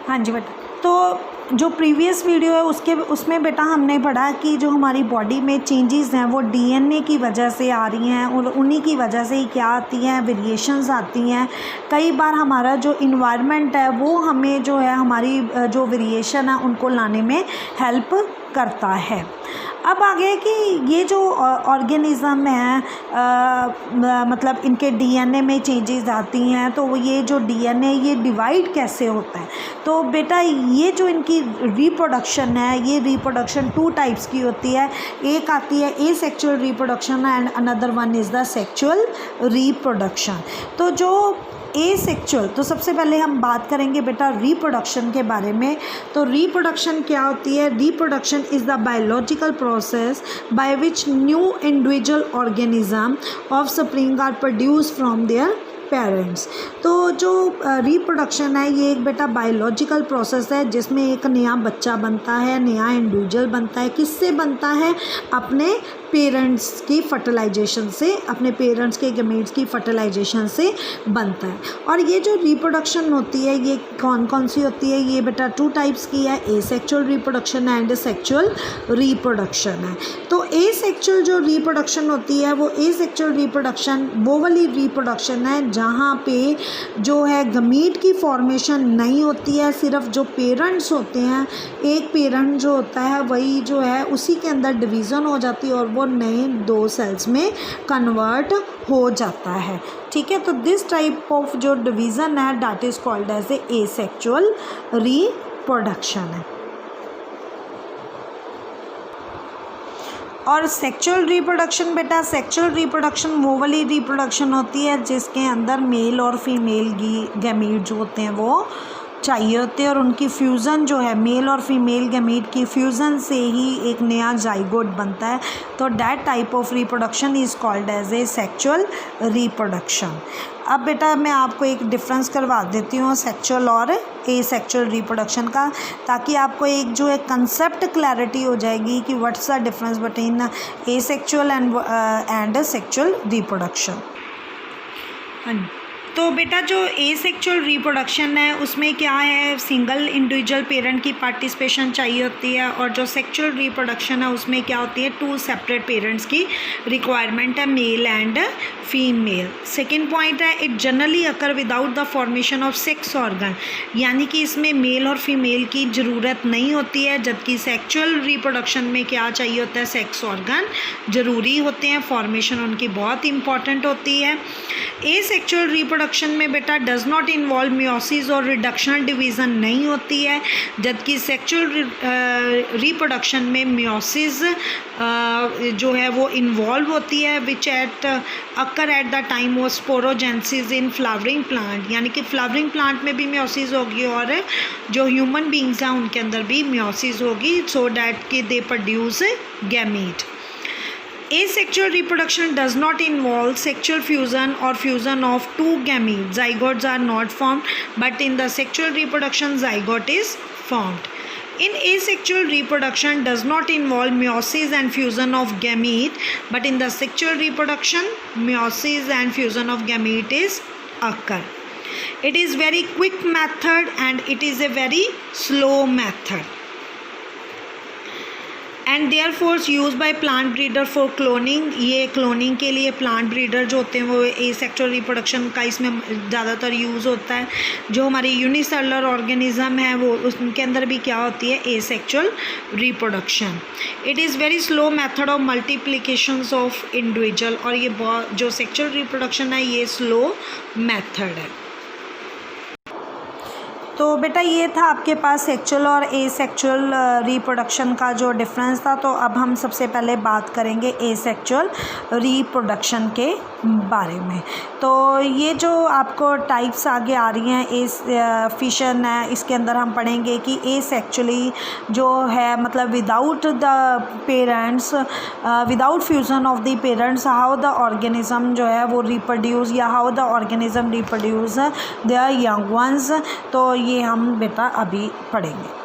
हाँ जी बेटा, तो जो प्रीवियस वीडियो है उसमें बेटा हमने पढ़ा कि जो हमारी बॉडी में चेंजेस हैं वो डीएनए की वजह से आ रही हैं और उन्हीं की वजह से ही क्या आती हैं, वेरिएशंस आती हैं। कई बार हमारा जो इन्वायरमेंट है वो हमें जो है हमारी जो वेरिएशन है उनको लाने में हेल्प करता है। अब आगे कि ये जो ऑर्गेनिज़म है मतलब इनके डीएनए में चेंजेस आती हैं, तो ये जो डीएनए ये डिवाइड कैसे होता है। तो बेटा ये जो इनकी रिप्रोडक्शन है, ये रिप्रोडक्शन 2 टाइप्स की होती है। एक आती है asexual reproduction and another one is the sexual reproduction. तो जो एसेक्सुअल, तो सबसे पहले हम बात करेंगे बेटा रिप्रोडक्शन के बारे में। तो रिप्रोडक्शन क्या होती है? Reproduction is the biological process by which new individual organism offspring are produce from their parents. तो जो रिप्रोडक्शन है ये एक बेटा बायोलॉजिकल प्रोसेस है जिसमें एक नया बच्चा बनता है, नया इंडिविजुअल बनता है। किससे बनता है? अपने पेरेंट्स की फर्टिलाइजेशन से, अपने पेरेंट्स के गैमेट्स की फर्टिलाइजेशन से बनता है। और ये जो रिप्रोडक्शन होती है ये कौन कौन सी होती है? ये बेटा 2 टाइप्स की है, asexual reproduction and sexual reproduction है। तो एसेक्सुअल जो रिप्रोडक्शन होती है वो एसेक्सुअल रिप्रोडक्शन वो वाली रिप्रोडक्शन है जहाँ पे जो है गमीट की फॉर्मेशन नहीं होती है, सिर्फ जो पेरेंट्स होते हैं, एक पेरेंट जो होता है वही जो है उसी के अंदर डिवीज़न हो जाती है और वो नए 2 सेल्स में कन्वर्ट हो जाता है। ठीक है, तो दिस टाइप ऑफ जो डिवीज़न है that is called as a asexual reproduction है। और सेक्सुअल रिप्रोडक्शन बेटा, सेक्सुअल रिप्रोडक्शन वो वाली रिप्रोडक्शन होती है जिसके अंदर मेल और फीमेल गैमीट जो होते हैं वो चाहिए होते हैं और उनकी फ्यूज़न जो है मेल और फीमेल गैमीट की फ्यूज़न से ही एक नया जाइगोट बनता है। तो that type of reproduction is called as a sexual reproduction. अब बेटा मैं आपको एक डिफरेंस करवा देती हूँ सेक्सुअल और एसेक्सुअल रिप्रोडक्शन का, ताकि आपको एक जो है कंसेप्ट क्लैरिटी हो जाएगी कि what's the difference between asexual and sexual reproduction. तो बेटा जो एसेक्सुअल रिप्रोडक्शन है उसमें क्या है, सिंगल इंडिविजुअल पेरेंट की पार्टिसिपेशन चाहिए होती है। और जो सेक्सुअल रिप्रोडक्शन है उसमें क्या होती है, 2 सेपरेट पेरेंट्स की रिक्वायरमेंट है, male and female. Second point है, it generally occur without the formation of sex organ, यानी कि इसमें मेल और फीमेल की ज़रूरत नहीं होती है, जबकि सेक्सुअल रिप्रोडक्शन में क्या चाहिए होता है, सेक्स ऑर्गन ज़रूरी होते हैं, फॉर्मेशन उनकी बहुत इंपॉर्टेंट होती है। एसेक्सुअल रिप्रोडक्शन में बेटा डज नॉट इन्वॉल्व मियोसिस और रिडक्शनल डिवीज़न नहीं होती है, जबकि सेक्सुअल रिप्रोडक्शन में मियोसिस जो है वो इन्वॉल्व होती है, which occur at the time of sporogenesis in flowering plant, यानी कि फ्लावरिंग प्लांट में भी मियोसिस होगी और जो ह्यूमन बींग्स हैं उनके अंदर भी मियोसिस होगी, सो डैट कि they produce gamete. Asexual reproduction does not involve sexual fusion or fusion of 2 gametes. Zygotes are not formed, but in the sexual reproduction zygote is formed. In asexual reproduction does not involve meiosis and fusion of gamete, but in the sexual reproduction meiosis and fusion of gamete is occur. It is very quick method and it is a very slow method. And therefore use by plant breeder for cloning, ये cloning के लिए plant breeder जो होते हैं वो asexual reproduction का इसमें ज़्यादातर यूज़ होता है। जो हमारी यूनिसेलुलर ऑर्गेनिज्म है वो उसके अंदर भी क्या होती है, asexual reproduction. It is very slow method of multiplications of individual, और ये जो सेक्सुअल रिप्रोडक्शन है ये स्लो मेथड है। तो बेटा ये था आपके पास सेक्सुअल और एसेक्सुअल रिप्रोडक्शन का जो डिफरेंस था। तो अब हम सबसे पहले बात करेंगे एसेक्सुअल रिप्रोडक्शन के बारे में। तो ये जो आपको टाइप्स आगे आ रही हैं, फिशन है, इसके अंदर हम पढ़ेंगे कि एसेक्सुअली जो है मतलब without the parents, without fusion of the parents, how the organism जो है वो रिप्रोड्यूस या how the organism reproduce there young ones. तो ये हम बेटा अभी पढ़ेंगे।